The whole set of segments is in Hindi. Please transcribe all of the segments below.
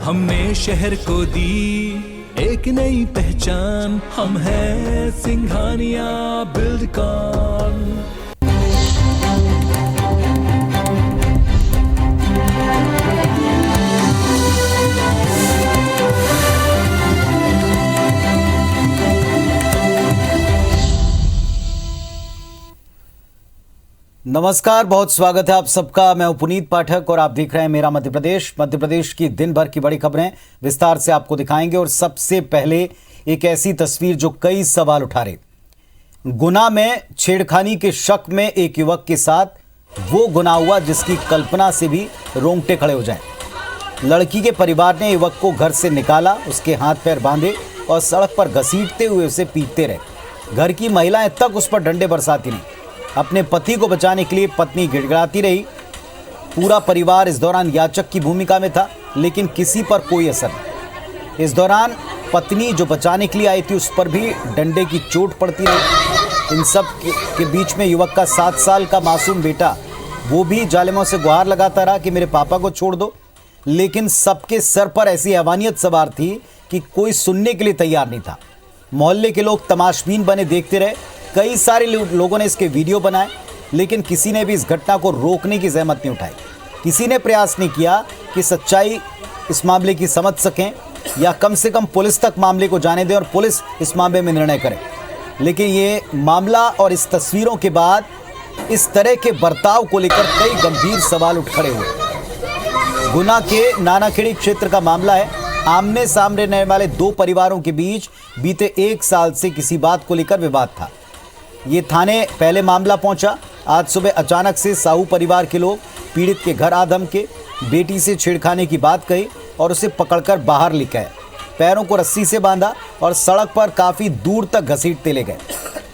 हमने शहर को दी एक नई पहचान, हम हैं सिंघानिया बिल्डकॉन। नमस्कार, बहुत स्वागत है आप सबका। मैं हूं पुनीत पाठक और आप देख रहे हैं मेरा मध्य प्रदेश। मध्य प्रदेश की दिन भर की बड़ी खबरें विस्तार से आपको दिखाएंगे और सबसे पहले एक ऐसी तस्वीर जो कई सवाल उठा रही। गुना में छेड़खानी के शक में एक युवक के साथ वो गुनाह हुआ जिसकी कल्पना से भी रोंगटे खड़े हो जाएं। लड़की के परिवार ने युवक को घर से निकाला, उसके हाथ पैर बांधे और सड़क पर घसीटते हुए उसे पीटते रहे। घर की महिलाएं तक उस पर डंडे बरसाती रहीं। अपने पति को बचाने के लिए पत्नी गिड़गिड़ाती रही। पूरा परिवार इस दौरान याचक की भूमिका में था, लेकिन किसी पर कोई असर नहीं। इस दौरान पत्नी जो बचाने के लिए आई थी उस पर भी डंडे की चोट पड़ती रही। इन सब के बीच में युवक का 7 साल का मासूम बेटा वो भी जालिमों से गुहार लगाता रहा कि मेरे पापा को छोड़ दो, लेकिन सबके सर पर ऐसी हैवानियत सवार थी कि कोई सुनने के लिए तैयार नहीं था। मोहल्ले के लोग तमाशबीन बने देखते रहे। कई सारे लोगों ने इसके वीडियो बनाए, लेकिन किसी ने भी इस घटना को रोकने की जहमत नहीं उठाई। किसी ने प्रयास नहीं किया कि सच्चाई इस मामले की समझ सकें या कम से कम पुलिस तक मामले को जाने दें और पुलिस इस मामले में निर्णय करे। लेकिन ये मामला और इस तस्वीरों के बाद इस तरह के बर्ताव को लेकर कई गंभीर सवाल उठ खड़े हुए। गुना के नानाखेड़ी क्षेत्र का मामला है। आमने सामने रहने वाले 2 परिवारों के बीच बीते 1 साल से किसी बात को लेकर विवाद था। ये थाने पहले मामला पहुंचा। आज सुबह अचानक से साहू परिवार के लोग पीड़ित के घर आ धमके, बेटी से छेड़खानी की बात कही और उसे पकड़कर बाहर लेकर आए। पैरों को रस्सी से बांधा और सड़क पर काफ़ी दूर तक घसीटते ले गए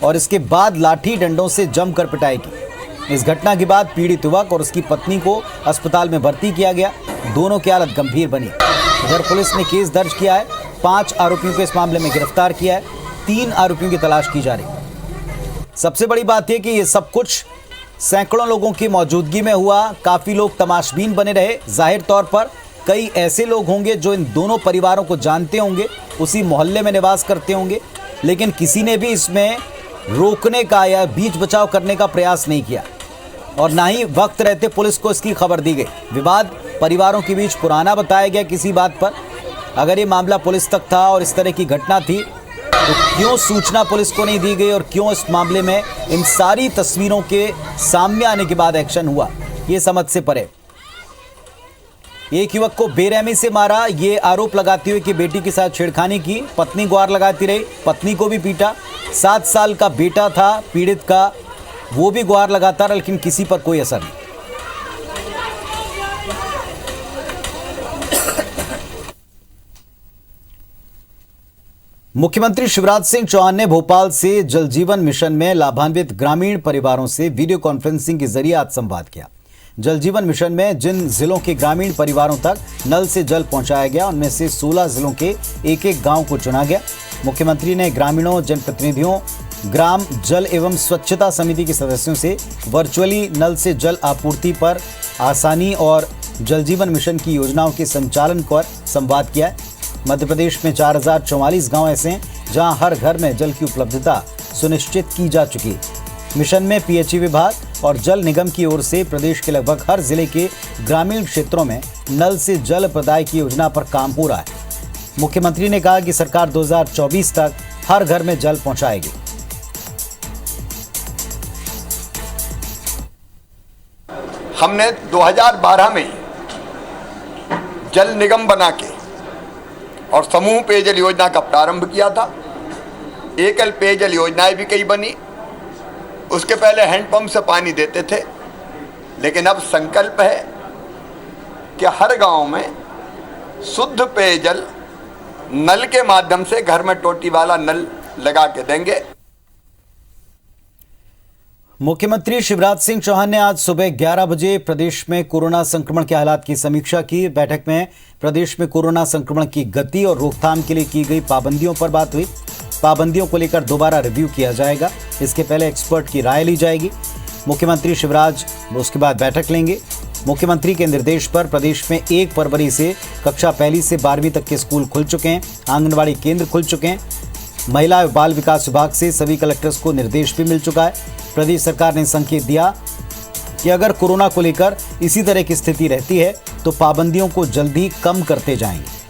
और इसके बाद लाठी डंडों से जमकर पिटाई की। इस घटना के बाद पीड़ित युवक और उसकी पत्नी को अस्पताल में भर्ती किया गया। दोनों की हालत गंभीर बनी। इधर पुलिस ने केस दर्ज किया है। 5 आरोपियों को इस मामले में गिरफ्तार किया है। 3 आरोपियों की तलाश की जा रही है। सबसे बड़ी बात यह कि ये सब कुछ सैकड़ों लोगों की मौजूदगी में हुआ। काफ़ी लोग तमाशबीन बने रहे। जाहिर तौर पर कई ऐसे लोग होंगे जो इन दोनों परिवारों को जानते होंगे, उसी मोहल्ले में निवास करते होंगे, लेकिन किसी ने भी इसमें रोकने का या बीच बचाव करने का प्रयास नहीं किया और ना ही वक्त रहते पुलिस को इसकी खबर दी गई। विवाद परिवारों के बीच पुराना बताया गया किसी बात पर। अगर ये मामला पुलिस तक था और इस तरह की घटना थी तो क्यों सूचना पुलिस को नहीं दी गई और क्यों इस मामले में इन सारी तस्वीरों के सामने आने के बाद एक्शन हुआ, ये समझ से परे। एक युवक को बेरहमी से मारा, ये आरोप लगाते हुए कि बेटी के साथ छेड़खानी की। पत्नी गुहार लगाती रही, पत्नी को भी पीटा। 7 साल का बेटा था पीड़ित का, वो भी गुहार लगाता रहा, लेकिन किसी पर कोई असर नहीं। मुख्यमंत्री शिवराज सिंह चौहान ने भोपाल से जल जीवन मिशन में लाभान्वित ग्रामीण परिवारों से वीडियो कॉन्फ्रेंसिंग के जरिए आज संवाद किया। जल जीवन मिशन में जिन जिलों के ग्रामीण परिवारों तक नल से जल पहुंचाया गया, उनमें से 16 जिलों के एक गांव को चुना गया। मुख्यमंत्री ने ग्रामीणों, जनप्रतिनिधियों, ग्राम जल एवं स्वच्छता समिति के सदस्यों से वर्चुअली नल से जल आपूर्ति पर आसानी और जल जीवन मिशन की योजनाओं के संचालन पर संवाद किया है। मध्य प्रदेश में 4044 गांव ऐसे हैं जहां हर घर में जल की उपलब्धता सुनिश्चित की जा चुकी है। मिशन में पीएचई विभाग और जल निगम की ओर से प्रदेश के लगभग हर जिले के ग्रामीण क्षेत्रों में नल से जल प्रदाय की योजना पर काम हो रहा है। मुख्यमंत्री ने कहा कि सरकार 2024 तक हर घर में जल पहुंचाएगी। हमने 2012 में जल निगम बना के और समूह पेयजल योजना का प्रारंभ किया था। एकल पेयजल योजनाएं भी कई बनी। उसके पहले हैंडपंप से पानी देते थे, लेकिन अब संकल्प है कि हर गांव में शुद्ध पेयजल नल के माध्यम से घर में टोटी वाला नल लगा के देंगे। मुख्यमंत्री शिवराज सिंह चौहान ने आज सुबह 11 बजे प्रदेश में कोरोना संक्रमण के हालात की समीक्षा की। बैठक में प्रदेश में कोरोना संक्रमण की गति और रोकथाम के लिए की गई पाबंदियों पर बात हुई। पाबंदियों को लेकर दोबारा रिव्यू किया जाएगा। इसके पहले एक्सपर्ट की राय ली जाएगी। मुख्यमंत्री शिवराज उसके बाद बैठक लेंगे। मुख्यमंत्री के निर्देश पर प्रदेश में 1 फरवरी से कक्षा 1 से 12वीं तक के स्कूल खुल चुके हैं। आंगनबाड़ी केंद्र खुल चुके हैं। महिला एवं बाल विकास विभाग से सभी कलेक्टर्स को निर्देश भी मिल चुका है। प्रदेश सरकार ने संकेत दिया कि अगर कोरोना को लेकर इसी तरह की स्थिति रहती है तो पाबंदियों को जल्द ही कम करते जाएंगे।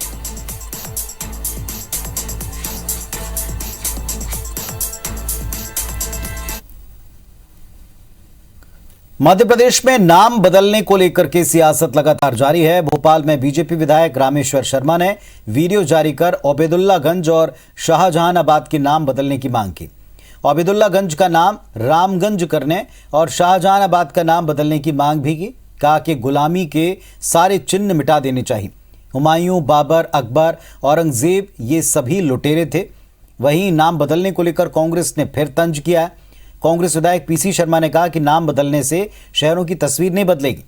मध्य प्रदेश में नाम बदलने को लेकर के सियासत लगातार जारी है। भोपाल में बीजेपी विधायक रामेश्वर शर्मा ने वीडियो जारी कर ओबेदुल्लागंज और शाहजहानाबाद के नाम बदलने की मांग की। ओबेदुल्लागंज का नाम रामगंज करने और शाहजहानाबाद का नाम बदलने की मांग भी की। कहा कि गुलामी के सारे चिन्ह मिटा देने चाहिए। हुमायूं, बाबर, अकबर, औरंगजेब ये सभी लुटेरे थे। वहीं नाम बदलने को लेकर कांग्रेस ने फिर तंज किया है। कांग्रेस विधायक पीसी शर्मा ने कहा कि नाम बदलने से शहरों की तस्वीर नहीं बदलेगी।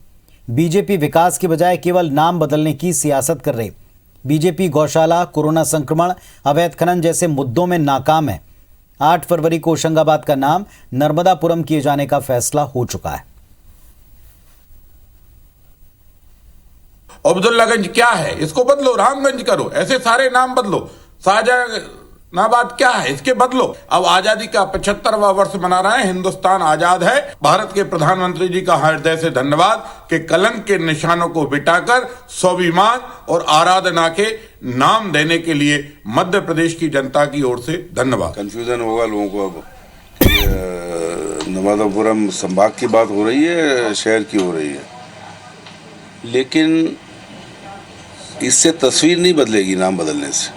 बीजेपी विकास की बजाय केवल नाम बदलने की सियासत कर रही। बीजेपी गौशाला, कोरोना संक्रमण, अवैध खनन जैसे मुद्दों में नाकाम है। 8 फरवरी को होशंगाबाद का नाम नर्मदापुरम किए जाने का फैसला हो चुका है। अब्दुल्लागंज क्या है, इसको बदलो, रामगंज करो, ऐसे सारे नाम बदलो। शाहजहानाबाद क्या है, इसके बदलो। अब आजादी का 75वां वर्ष मना रहे हैं, हिंदुस्तान आजाद है। भारत के प्रधानमंत्री जी का हृदय से धन्यवाद कि कलंक के निशानों को मिटाकर स्वाभिमान और आराधना के नाम देने के लिए मध्य प्रदेश की जनता की ओर से धन्यवाद। कंफ्यूजन होगा लोगों को। अब नर्मदापुरम संभाग की बात हो रही है, शहर की हो रही है, लेकिन इससे तस्वीर नहीं बदलेगी। नाम बदलने से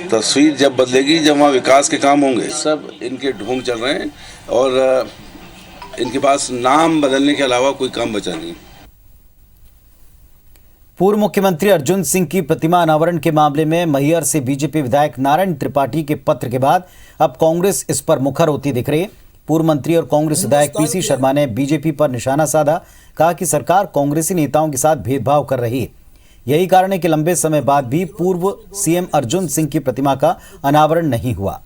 तस्वीर जब बदलेगी जब वहाँ विकास के काम होंगे। सब इनके ढोंग चल रहे हैं और इनके पास नाम बदलने के अलावा कोई काम बचा नहीं। पूर्व मुख्यमंत्री अर्जुन सिंह की प्रतिमा अनावरण के मामले में मैहर से बीजेपी विधायक नारायण त्रिपाठी के पत्र के बाद अब कांग्रेस इस पर मुखर होती दिख रही है। पूर्व मंत्री और कांग्रेस विधायक पीसी शर्मा ने बीजेपी पर निशाना साधा। कहा कि सरकार कांग्रेसी नेताओं के साथ भेदभाव कर रही है। यही कारण है कि लंबे समय बाद भी पूर्व सीएम अर्जुन सिंह की प्रतिमा का अनावरण नहीं हुआ।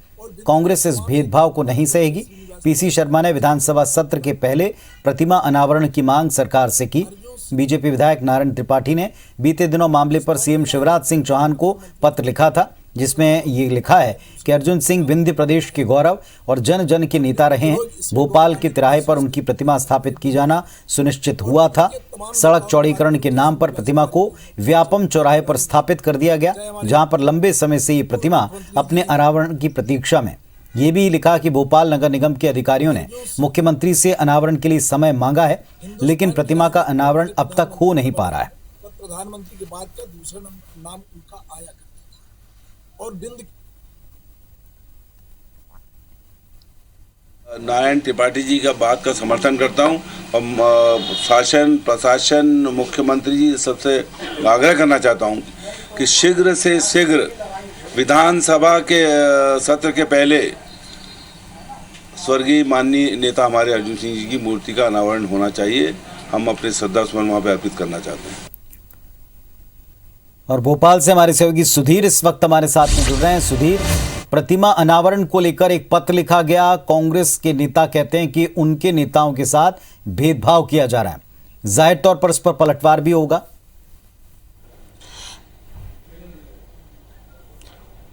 कांग्रेस इस भेदभाव को नहीं सहेगी। पीसी शर्मा ने विधानसभा सत्र के पहले प्रतिमा अनावरण की मांग सरकार से की। बीजेपी विधायक नारायण त्रिपाठी ने बीते दिनों मामले पर सीएम शिवराज सिंह चौहान को पत्र लिखा था, जिसमें ये लिखा है कि अर्जुन सिंह विंध्य प्रदेश के गौरव और जन जन के नेता रहे हैं। भोपाल के तिराहे पर उनकी प्रतिमा स्थापित की जाना सुनिश्चित हुआ था। सड़क चौड़ीकरण के नाम पर प्रतिमा को व्यापम चौराहे पर स्थापित कर दिया गया, जहां पर लंबे समय से ये प्रतिमा अपने अनावरण की प्रतीक्षा में। ये भी लिखा कि भोपाल नगर निगम के अधिकारियों ने मुख्यमंत्री से अनावरण के लिए समय मांगा है, लेकिन प्रतिमा का अनावरण अब तक हो नहीं पा रहा है। प्रधानमंत्री के बाद का दूसरा नाम उनका आया और नारायण त्रिपाठी जी का बात का समर्थन करता हूं और शासन प्रशासन मुख्यमंत्री जी सबसे आग्रह करना चाहता हूं कि शीघ्र से शीघ्र विधानसभा के सत्र के पहले स्वर्गीय माननीय नेता हमारे अर्जुन सिंह जी की मूर्ति का अनावरण होना चाहिए। हम अपने श्रद्धा सुमन वहाँ पे अर्पित करना चाहते हैं। और भोपाल से हमारे सहयोगी सुधीर इस वक्त हमारे साथ में जुड़ रहे हैं। सुधीर, प्रतिमा अनावरण को लेकर एक पत्र लिखा गया। कांग्रेस के नेता कहते हैं कि उनके नेताओं के साथ भेदभाव किया जा रहा है। जाहिर तौर पर इस पर पलटवार भी होगा।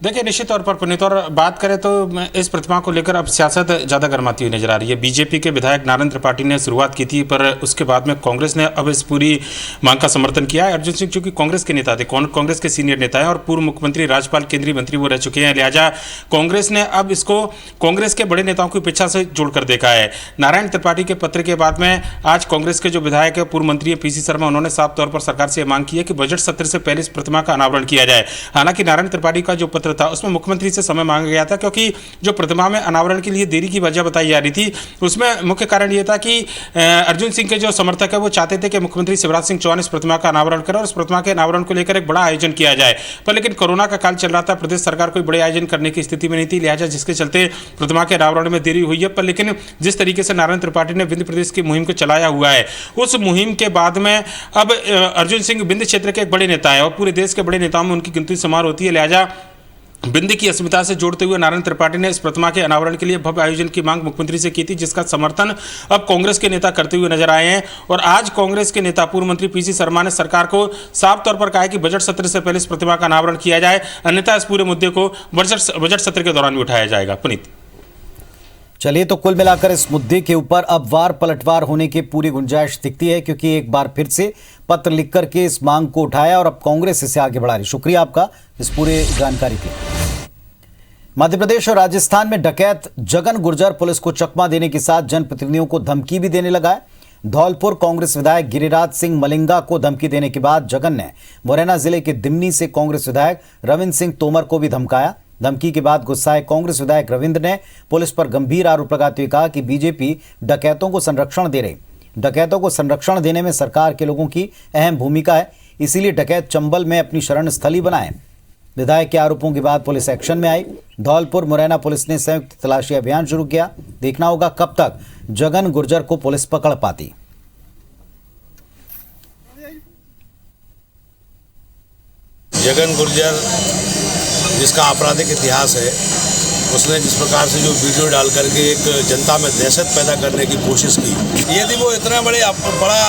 देखिए, निश्चित तौर पर पुनीत, और बात करें तो इस प्रतिमा को लेकर अब सियासत ज़्यादा गर्माती हुई नजर आ रही है। बीजेपी के विधायक नारायण त्रिपाठी ने शुरुआत की थी, पर उसके बाद में कांग्रेस ने अब इस पूरी मांग का समर्थन किया है। अर्जुन सिंह चूंकि कांग्रेस के नेता थे, कांग्रेस के सीनियर नेता हैं और पूर्व मुख्यमंत्री, राज्यपाल, केंद्रीय मंत्री वो रह चुके हैं, लिहाजा कांग्रेस ने अब इसको कांग्रेस के बड़े नेताओं की अपेक्षा से जोड़कर देखा है। नारायण त्रिपाठी के पत्र के बाद में आज कांग्रेस के जो विधायक है, पूर्व मंत्री पीसी शर्मा, उन्होंने साफ तौर पर सरकार से मांग की है कि बजट सत्र से पहले इस प्रतिमा का अनावरण किया जाए। हालांकि नारायण त्रिपाठी का जो पत्र था उसमें मुख्यमंत्री से समय मांगा गया था, क्योंकि जो प्रतिमा में अनावरण के लिए देरी की वजह बताई जा रही थी उसमें मुख्य कारण यह था कि अर्जुन सिंह के जो समर्थक है वो चाहते थे कि मुख्यमंत्री शिवराज सिंह चौहान इस प्रतिमा का अनावरण करें और इस प्रतिमा के अनावरण को लेकर एक बड़ा आयोजन किया जाए। पर लेकिन कोरोना का काल चल रहा था, प्रदेश सरकार कोई बड़े आयोजन करने की स्थिति में नहीं थी, लिहाजा जिसके चलते प्रतिमा के अनावरण में देरी हुई है। पर लेकिन जिस तरीके से नारायण त्रिपाठी ने विंध्य प्रदेश की मुहिम को चलाया हुआ है, उस मुहिम के बाद में अब अर्जुन सिंह विंध्य क्षेत्र के एक बड़े नेता है और पूरे देश के बड़े नेताओं में उनकी गिनती शुमार होती है, लिहाजा बिंदी की अस्मिता से जोड़ते हुए नारायण त्रिपाठी ने इस प्रतिमा के अनावरण के लिए भव्य आयोजन की मांग मुख्यमंत्री से की थी, जिसका समर्थन अब कांग्रेस के नेता करते हुए नजर आए हैं। और आज कांग्रेस के नेता पूर्व मंत्री पीसी शर्मा ने सरकार को साफ तौर पर कहा है कि बजट सत्र से पहले इस प्रतिमा का अनावरण किया जाए, अन्यथा इस पूरे मुद्दे को बजट सत्र के दौरान भी उठाया जाएगा। पुनीत, चलिए, तो कुल मिलाकर इस मुद्दे के ऊपर अब वार पलटवार होने की पूरी गुंजाइश दिखती है, क्योंकि एक बार फिर से पत्र लिख करके इस मांग को उठाया और अब कांग्रेस इसे आगे बढ़ा रही। शुक्रिया आपका इस पूरे जानकारी के लिए। मध्य प्रदेश और राजस्थान में डकैत जगन गुर्जर पुलिस को चकमा देने के साथ जनप्रतिनिधियों को धमकी भी देने लगा है। धौलपुर कांग्रेस विधायक गिरिराज सिंह मलिंगा को धमकी देने के बाद जगन ने मुरैना जिले के दिमनी से कांग्रेस विधायक रविंद्र सिंह तोमर को भी धमकाया। धमकी के बाद गुस्साए कांग्रेस विधायक रविंद्र ने पुलिस पर गंभीर आरोप लगाते हुए कहा कि बीजेपी डकैतों को संरक्षण दे रही। डकैतों को संरक्षण देने में सरकार के लोगों की अहम भूमिका है, इसीलिए डकैत चंबल में अपनी शरण स्थली बनाए। विधायक के आरोपों के बाद पुलिस एक्शन में आई। धौलपुर मुरैना पुलिस ने संयुक्त तलाशी अभियान शुरू किया। देखना होगा कब तक जगन गुर्जर को पुलिस पकड़ पाती। जगन गुर्जर जिसका आपराधिक इतिहास है, उसने जिस प्रकार से जो वीडियो डाल करके एक जनता में दहशत पैदा करने की कोशिश की, यदि वो इतना बड़ा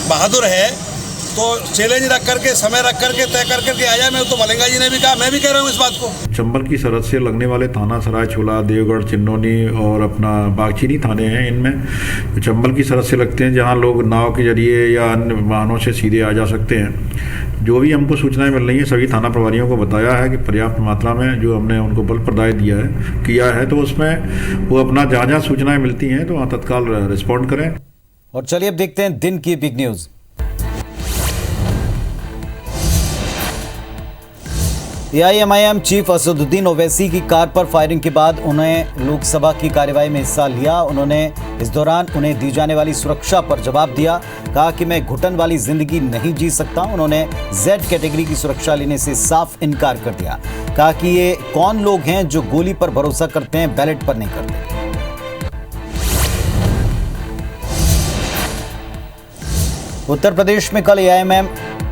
बहादुर है तो चैलेंज रख करके, समय रख करके, तय कर करके आया। मैं तो मलिंगा जी ने भी कहा, मैं भी कह रहा हूँ इस बात को। चंबल की सरहद से लगने वाले थाना सराय छोला, देवगढ़, चिन्नौनी और अपना बागचीनी थाने हैं। इनमें चंबल की सरहद से लगते हैं, जहाँ लोग नाव के जरिए या अन्य वाहनों से सीधे आ जा सकते हैं। जो भी हमको सूचनाएं मिल रही हैं, सभी थाना प्रभारियों को बताया है कि पर्याप्त मात्रा में जो हमने उनको बल प्रदाय किया है, तो उसमें वो अपना जहाँ सूचनाएं मिलती हैं तो वहाँ तत्काल रिस्पॉन्ड करें। और चलिए अब देखते हैं दिन की big news. AIMIM chief Asaduddin Owaisi की कार पर फायरिंग के बाद उन्हें लोकसभा की कार्यवाही में हिस्सा लिया। उन्होंने इस दौरान उन्हें दी जाने वाली सुरक्षा पर जवाब दिया। कहा कि मैं घुटन वाली जिंदगी नहीं जी सकता। उन्होंने जेड कैटेगरी की सुरक्षा लेने से साफ इनकार कर दिया। कहा कि ये कौन लोग हैं जो गोली पर भरोसा करते हैं, बैलेट पर नहीं करते। उत्तर प्रदेश में कल एआईएमआईएम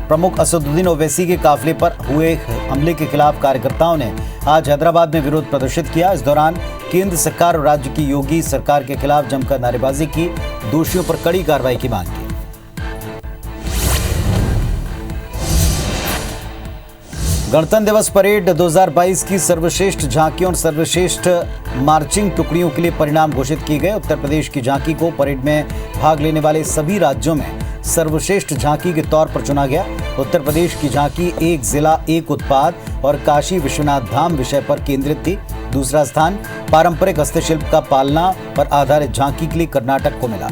प्रमुख असदुद्दीन ओवैसी के काफिले पर हुए हमले के खिलाफ कार्यकर्ताओं ने आज हैदराबाद में विरोध प्रदर्शित किया। इस दौरान केंद्र सरकार और राज्य की योगी सरकार के खिलाफ जमकर नारेबाजी की, दोषियों पर कड़ी कार्रवाई की मांग की। गणतंत्र दिवस परेड 2022 की सर्वश्रेष्ठ झांकियों और सर्वश्रेष्ठ मार्चिंग टुकड़ियों के लिए परिणाम घोषित किए गए। उत्तर प्रदेश की झांकी को परेड में भाग लेने वाले सभी राज्यों में सर्वश्रेष्ठ झांकी के तौर पर चुना गया। उत्तर प्रदेश की झांकी एक जिला एक उत्पाद और काशी विश्वनाथ धाम विषय पर केंद्रित थी। दूसरा स्थान पारंपरिक हस्तशिल्प का पालना पर आधारित झांकी के लिए कर्नाटक को मिला।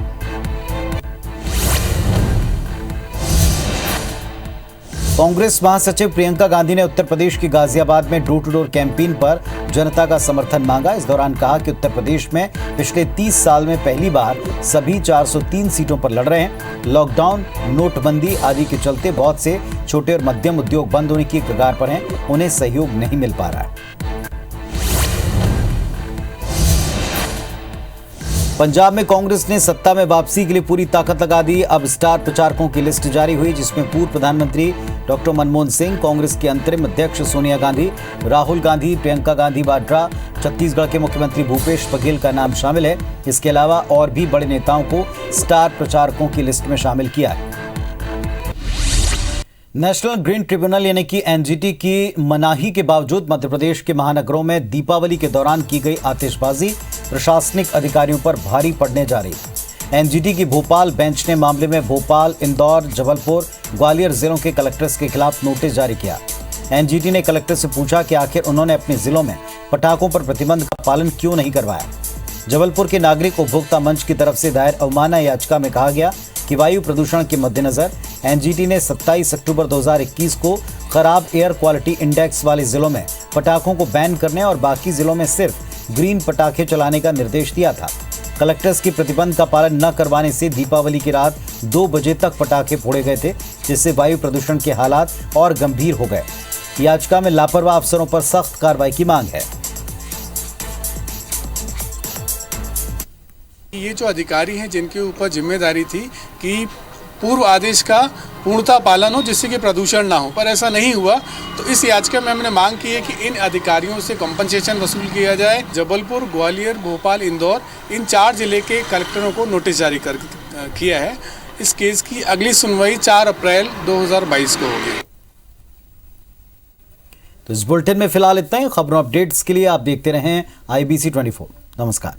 कांग्रेस महासचिव प्रियंका गांधी ने उत्तर प्रदेश के गाजियाबाद में डोर टू डोर कैंपेन पर जनता का समर्थन मांगा। इस दौरान कहा कि उत्तर प्रदेश में पिछले 30 साल में पहली बार सभी 403 सीटों पर लड़ रहे हैं। लॉकडाउन, नोटबंदी आदि के चलते बहुत से छोटे और मध्यम उद्योग बंद होने की कगार पर हैं, उन्हें सहयोग नहीं मिल पा रहा है। पंजाब में कांग्रेस ने सत्ता में वापसी के लिए पूरी ताकत लगा दी। अब स्टार प्रचारकों की लिस्ट जारी हुई, जिसमें पूर्व प्रधानमंत्री डॉक्टर मनमोहन सिंह, कांग्रेस के अंतरिम अध्यक्ष सोनिया गांधी, राहुल गांधी, प्रियंका गांधी वाड्रा, छत्तीसगढ़ के मुख्यमंत्री भूपेश बघेल का नाम शामिल है। इसके अलावा और भी बड़े नेताओं को स्टार प्रचारकों की लिस्ट में शामिल किया है। नेशनल ग्रीन ट्रिब्यूनल यानी कि एनजीटी की मनाही के बावजूद मध्य प्रदेश के महानगरों में दीपावली के दौरान की गई आतिशबाजी प्रशासनिक अधिकारियों पर भारी पड़ने जा रही। एनजीटी की भोपाल बेंच ने मामले में भोपाल, इंदौर, जबलपुर, ग्वालियर जिलों के कलेक्टर्स के खिलाफ नोटिस जारी किया। एनजीटी ने कलेक्टर से पूछा कि आखिर उन्होंने अपने जिलों में पटाखों पर प्रतिबंध का पालन क्यों नहीं करवाया। जबलपुर के नागरिक उपभोक्ता मंच की तरफ से दायर अवमानना याचिका में कहा गया कि वायु प्रदूषण के मद्देनजर एनजीटी ने 27 अक्टूबर 2021 को खराब एयर क्वालिटी इंडेक्स वाले जिलों में पटाखों को बैन करने और बाकी जिलों में सिर्फ ग्रीन पटाखे चलाने का निर्देश दिया था। कलेक्टर्स की प्रतिबंध का पालन न करवाने से दीपावली की रात 2 बजे तक पटाखे फोड़े गए थे, जिससे वायु प्रदूषण के हालात और गंभीर हो गए। याचिका में लापरवाह अफसरों पर सख्त कार्रवाई की मांग है। ये जो अधिकारी हैं जिनके ऊपर जिम्मेदारी थी कि पूर्व आदेश का पूर्णतः पालन हो, जिससे कि प्रदूषण ना हो। पर ऐसा नहीं हुआ, तो इस याचिका में हमने मांग की है कि इन अधिकारियों से कंपनसेशन वसूल किया जाए। जबलपुर, ग्वालियर, भोपाल, इंदौर इन 4 जिले के कलेक्टरों को नोटिस जारी किया है। इस केस की अगली सुनवाई 4 अप्रैल 2022 को होगी। तो इस बुलेटिन में फिलहाल इतना ही। खबरों अपडेट्स के लिए आप देखते रहें IBC 24। नमस्कार।